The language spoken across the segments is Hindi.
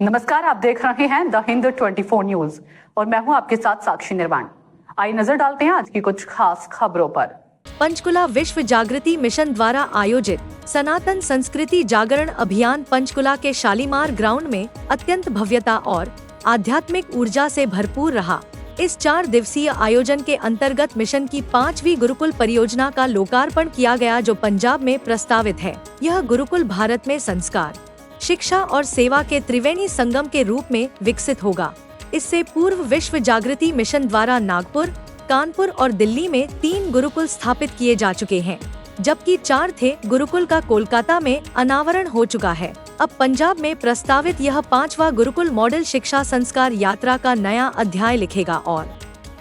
नमस्कार, आप देख रहे हैं द हिंद 24 न्यूज और मैं हूं आपके साथ साक्षी निर्वाण। आइए नजर डालते हैं आज की कुछ खास खबरों पर। पंचकुला विश्व जागृति मिशन द्वारा आयोजित सनातन संस्कृति जागरण अभियान पंचकुला के शालीमार ग्राउंड में अत्यंत भव्यता और आध्यात्मिक ऊर्जा से भरपूर रहा। इस 4 दिवसीय आयोजन के अंतर्गत मिशन की 5वीं गुरुकुल परियोजना का लोकार्पण किया गया, जो पंजाब में प्रस्तावित है। यह गुरुकुल भारत में संस्कार, शिक्षा और सेवा के त्रिवेणी संगम के रूप में विकसित होगा। इससे पूर्व विश्व जागृति मिशन द्वारा नागपुर, कानपुर और दिल्ली में 3 गुरुकुल स्थापित किए जा चुके हैं, जबकि 4 थे। गुरुकुल का कोलकाता में अनावरण हो चुका है। अब पंजाब में प्रस्तावित यह 5वां गुरुकुल मॉडल शिक्षा संस्कार यात्रा का नया अध्याय लिखेगा और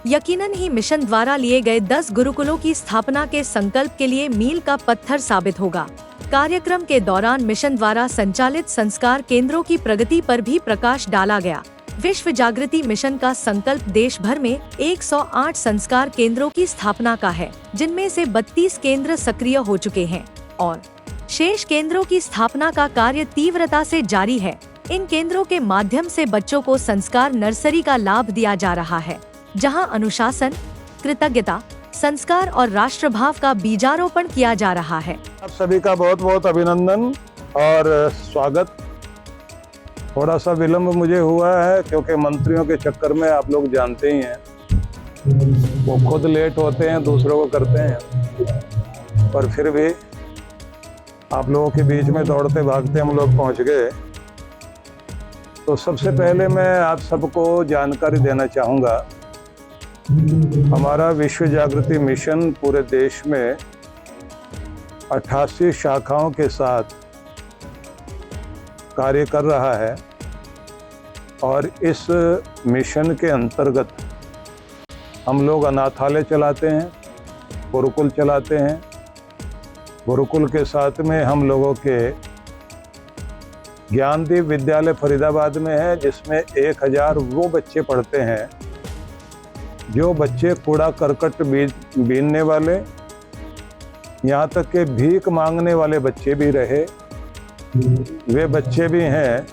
यकीनन ही मिशन द्वारा लिए गए 10 गुरुकुलों की स्थापना के संकल्प के लिए मील का पत्थर साबित होगा। कार्यक्रम के दौरान मिशन द्वारा संचालित संस्कार केंद्रों की प्रगति पर भी प्रकाश डाला गया। विश्व जागृति मिशन का संकल्प देश भर में 108 संस्कार केंद्रों की स्थापना का है, जिनमें से 32 केंद्र सक्रिय हो चुके हैं और शेष केंद्रों की स्थापना का कार्य तीव्रता से जारी है। इन केंद्रों के माध्यम से बच्चों को संस्कार नर्सरी का लाभ दिया जा रहा है, जहां अनुशासन, कृतज्ञता, संस्कार और राष्ट्रभाव का बीजारोपण किया जा रहा है। आप सभी का बहुत बहुत अभिनंदन और स्वागत। थोड़ा सा विलंब मुझे हुआ है क्योंकि मंत्रियों के चक्कर में आप लोग जानते ही हैं, वो खुद लेट होते हैं, दूसरों को करते हैं, पर फिर भी आप लोगों के बीच में दौड़ते भागते हम लोग पहुंच गए। तो सबसे पहले मैं आप सबको जानकारी देना चाहूँगा, हमारा विश्व जागृति मिशन पूरे देश में 88 शाखाओं के साथ कार्य कर रहा है और इस मिशन के अंतर्गत हम लोग अनाथालय चलाते हैं, गुरुकुल चलाते हैं। गुरुकुल के साथ में हम लोगों के ज्ञानदीप विद्यालय फरीदाबाद में है, जिसमें 1000 वो बच्चे पढ़ते हैं जो बच्चे कूड़ा करकट बीनने वाले, यहाँ तक के भीख मांगने वाले बच्चे भी रहे। वे बच्चे भी हैं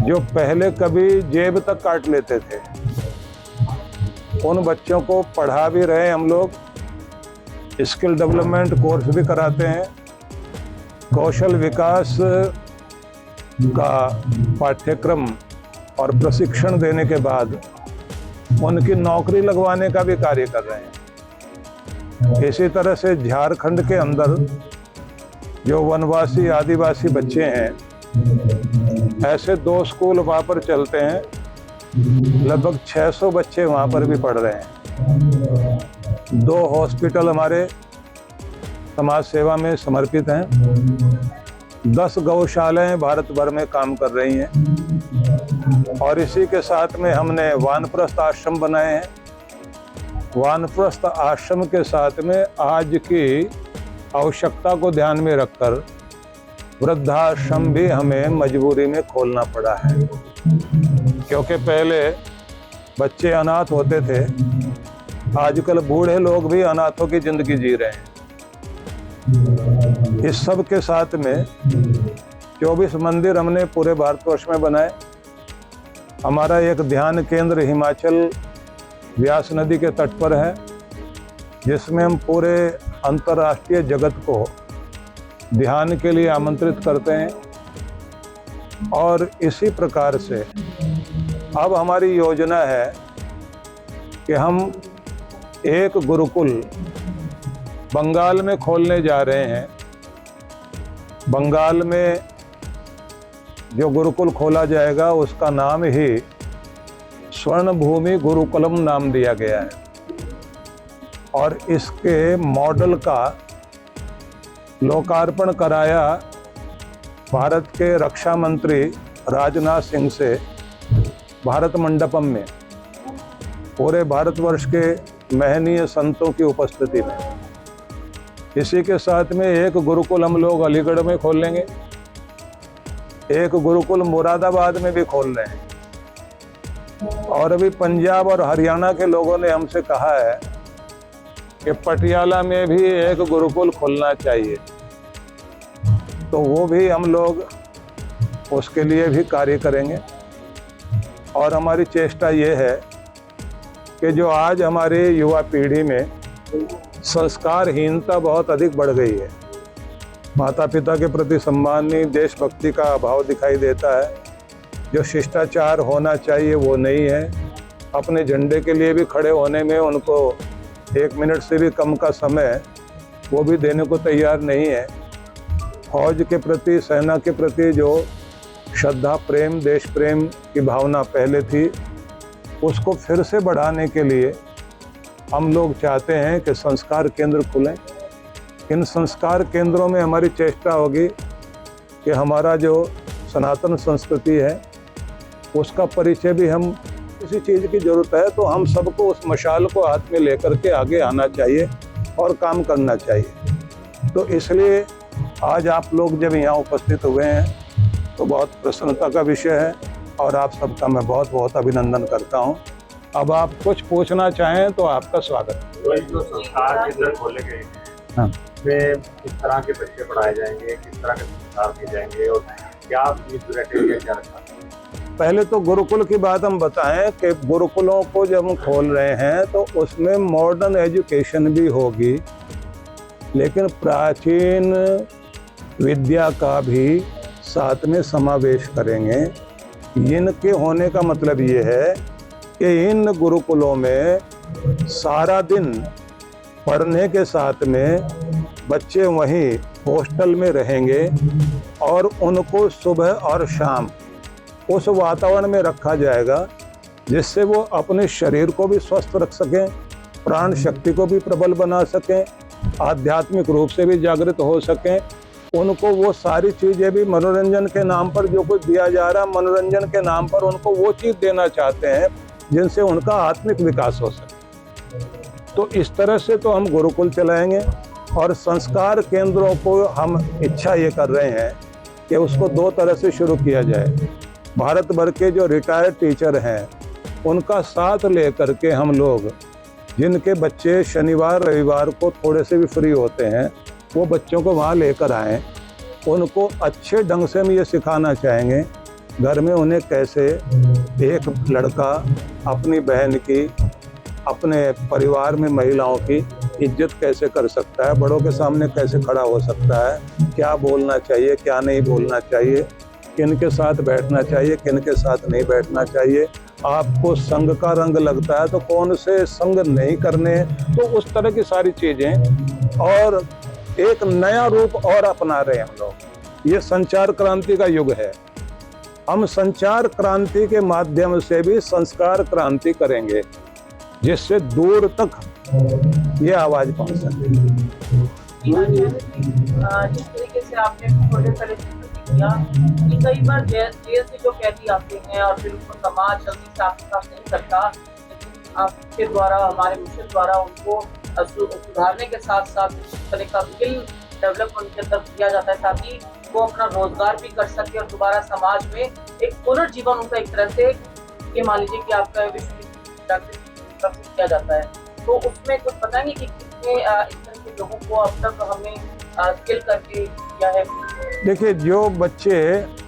जो पहले कभी जेब तक काट लेते थे, उन बच्चों को पढ़ा भी रहे हम लोग। स्किल डेवलपमेंट कोर्स भी कराते हैं। कौशल विकास का पाठ्यक्रम और प्रशिक्षण देने के बाद उनकी नौकरी लगवाने का भी कार्य कर रहे हैं। इसी तरह से झारखंड के अंदर जो वनवासी आदिवासी बच्चे हैं, ऐसे 2 स्कूल वहाँ पर चलते हैं। लगभग 600 बच्चे वहाँ पर भी पढ़ रहे हैं। 2 हॉस्पिटल हमारे समाज सेवा में समर्पित हैं। 10 गौशालाएं भारत भर में काम कर रही हैं और इसी के साथ में हमने वानप्रस्थ आश्रम बनाए हैं। वानप्रस्थ आश्रम के साथ में आज की आवश्यकता को ध्यान में रखकर वृद्धाश्रम भी हमें मजबूरी में खोलना पड़ा है, क्योंकि पहले बच्चे अनाथ होते थे, आजकल बूढ़े लोग भी अनाथों की जिंदगी जी रहे हैं। इस सब के साथ में 24 मंदिर हमने पूरे भारतवर्ष में बनाए। हमारा एक ध्यान केंद्र हिमाचल व्यास नदी के तट पर है, जिसमें हम पूरे अंतर्राष्ट्रीय जगत को ध्यान के लिए आमंत्रित करते हैं। और इसी प्रकार से अब हमारी योजना है कि हम एक गुरुकुल बंगाल में खोलने जा रहे हैं। बंगाल में जो गुरुकुल खोला जाएगा उसका नाम ही स्वर्ण भूमि गुरुकुलम नाम दिया गया है और इसके मॉडल का लोकार्पण कराया भारत के रक्षा मंत्री राजनाथ सिंह से भारत मंडपम में, पूरे भारतवर्ष के महनीय संतों की उपस्थिति में। इसी के साथ में एक गुरुकुल हम लोग अलीगढ़ में खोल लेंगे, एक गुरुकुल मुरादाबाद में भी खोल रहे हैं और अभी पंजाब और हरियाणा के लोगों ने हमसे कहा है कि पटियाला में भी एक गुरुकुल खोलना चाहिए। तो वो भी हम लोग उसके लिए भी कार्य करेंगे। और हमारी चेष्टा ये है कि जो आज हमारे युवा पीढ़ी में संस्कारहीनता बहुत अधिक बढ़ गई है, माता पिता के प्रति सम्मान नहीं, देशभक्ति का अभाव दिखाई देता है, जो शिष्टाचार होना चाहिए वो नहीं है, अपने झंडे के लिए भी खड़े होने में उनको 1 मिनट से भी कम का समय वो भी देने को तैयार नहीं है। फौज के प्रति, सेना के प्रति जो श्रद्धा, प्रेम, देश प्रेम की भावना पहले थी, उसको फिर से बढ़ाने के लिए हम लोग चाहते हैं कि संस्कार केंद्र खुलें। इन संस्कार केंद्रों में हमारी चेष्टा होगी कि हमारा जो सनातन संस्कृति है उसका परिचय भी, हम किसी चीज़ की ज़रूरत है तो हम सबको उस मशाल को हाथ में लेकर के आगे आना चाहिए और काम करना चाहिए। तो इसलिए आज आप लोग जब यहाँ उपस्थित हुए हैं तो बहुत प्रसन्नता का विषय है और आप सबका मैं बहुत बहुत अभिनंदन करता हूँ। अब आप कुछ पूछना चाहें तो आपका स्वागत है। जो संस्कार केंद्र खोले गए हैं, हाँ, में किस तरह के बच्चे पढ़ाए जाएंगे, किस तरह के संस्कार दिए जाएंगे और क्या क्राइटेरिया क्या रखा है? पहले तो गुरुकुल की बात हम बताएं कि गुरुकुलों को जब हम खोल रहे हैं तो उसमें मॉडर्न एजुकेशन भी होगी, लेकिन प्राचीन विद्या का भी साथ में समावेश करेंगे। इनके होने का मतलब ये है कि इन गुरुकुलों में सारा दिन पढ़ने के साथ में बच्चे वहीं हॉस्टल में रहेंगे और उनको सुबह और शाम उस वातावरण में रखा जाएगा जिससे वो अपने शरीर को भी स्वस्थ रख सकें, प्राण शक्ति को भी प्रबल बना सकें, आध्यात्मिक रूप से भी जागृत हो सकें। उनको वो सारी चीज़ें भी मनोरंजन के नाम पर जो कुछ दिया जा रहा है, मनोरंजन के नाम पर उनको वो चीज़ देना चाहते हैं जिनसे उनका आत्मिक विकास हो सके। तो इस तरह से तो हम गुरुकुल चलाएंगे और संस्कार केंद्रों को हम इच्छा ये कर रहे हैं कि उसको 2 तरह से शुरू किया जाए। भारत भर के जो रिटायर्ड टीचर हैं उनका साथ लेकर के हम लोग, जिनके बच्चे शनिवार रविवार को थोड़े से भी फ्री होते हैं, वो बच्चों को वहाँ लेकर आएँ। उनको अच्छे ढंग से हम ये सिखाना चाहेंगे घर में उन्हें कैसे एक लड़का अपनी बहन की, अपने परिवार में महिलाओं की इज्जत कैसे कर सकता है, बड़ों के सामने कैसे खड़ा हो सकता है, क्या बोलना चाहिए, क्या नहीं बोलना चाहिए, किनके साथ बैठना चाहिए, किनके साथ नहीं बैठना चाहिए। आपको संघ का रंग लगता है तो कौन से संघ नहीं करने, तो उस तरह की सारी चीज़ें। और एक नया रूप और अपना रहे हैं हम लोग। ये संचार क्रांति का युग है। हम संचार क्रांति के माध्यम से भी संस्कार क्रांति करेंगे जिससे दूर तक ये आवाज पहुंच सके। जिस तरीके से आपने थोड़े पहले किया कि कई बार जेल से जो कैदी आते हैं और फिर उनको समाज जल्दी से आपके साथ नहीं करता, लेकिन आपके द्वारा, हमारे मिशन द्वारा उनको सुधारने के साथ साथ इस तरह का स्किल डेवलप उनके अंदर किया जाता है ताकि वो अपना रोजगार भी कर सके और दोबारा समाज में एक पुनर्जीवन उनका एक तरह से, ये मान लीजिए कि आपका विश्व किया जाता है, तो उसमें कुछ बताएंगे कि कितने इस तरह के लोगों को अब तक हमने स्किल करके किया है? देखिए, जो बच्चे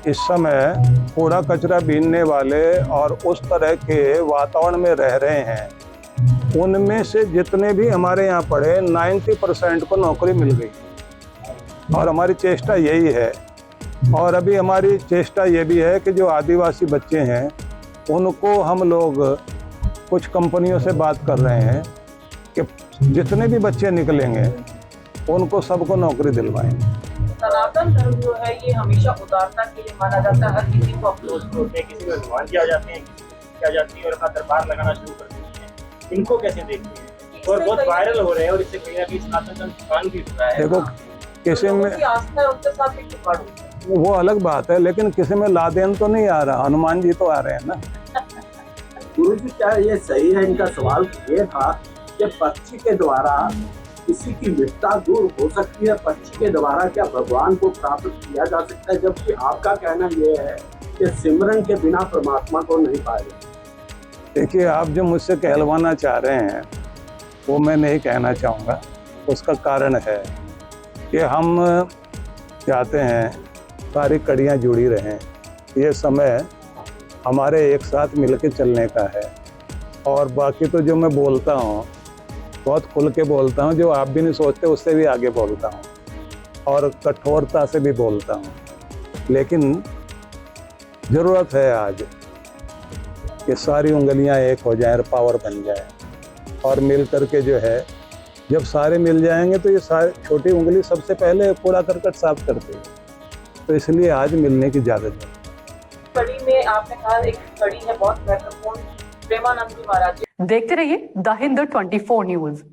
इस समय कूड़ा कचरा बीनने वाले और उस तरह के वातावरण में रह रहे हैं, उनमें से जितने भी हमारे यहाँ पढ़े 90% को नौकरी मिल गई। और हमारी चेष्टा यही है, और अभी हमारी चेष्टा ये भी है कि जो आदिवासी बच्चे हैं उनको हम लोग कुछ कंपनियों से बात कर रहे हैं कि जितने भी बच्चे निकलेंगे उनको सबको नौकरी दिलवाएंगे। सनातन धर्म जो है ये हमेशा उदारता के लिए माना जाता है, हर किसी को अप्रोच होते हैं, किसी को अनुमान किया जाते हैं, किसी को किया जाती है और अपना दरबार लगाना शुरू कर देते हैं। इनको कैसे देखते हैं? और बहुत वायरल हो रहे हैं और इससे कहीं ना कहीं सनातन धर्म दुकान भी हो रहा है। देखो, किसी में आस्था है उनके साथ एक जुगाड़, वो अलग बात है, लेकिन किसी में लादेन तो नहीं आ रहा, हनुमान जी तो आ रहे हैं ना। गुरु जी, क्या ये सही है? इनका सवाल ये था कि पक्षी के द्वारा किसी की विपदा दूर हो सकती है, पक्षी के द्वारा क्या भगवान को प्राप्त किया जा सकता है, जबकि आपका कहना ये है कि सिमरन के बिना परमात्मा को नहीं पाएगा। देखिए, आप जो मुझसे कहलवाना चाह रहे हैं वो मैं नहीं कहना चाहूँगा। उसका कारण है कि हम चाहते हैं सारी कड़ियाँ जुड़ी रहें, ये समय हमारे एक साथ मिलकर चलने का है। और बाकी तो जो मैं बोलता हूँ बहुत खुल के बोलता हूँ, जो आप भी नहीं सोचते उससे भी आगे बोलता हूँ और कठोरता से भी बोलता हूँ। लेकिन ज़रूरत है आज कि सारी उंगलियां एक हो जाएं और पावर बन जाए, और मिल करके जो है जब सारे मिल जाएंगे तो ये सारे छोटी उंगली सबसे पहले कूड़ा करकट साफ करते हैं। तो इसलिए आज मिलने की ज़्यादा जरूरत है। कड़ी में आपने कहा एक कड़ी है बहुत महत्वपूर्ण, प्रेमानंद जी महाराज जी। देखते रहिए द हिंद 24 न्यूज।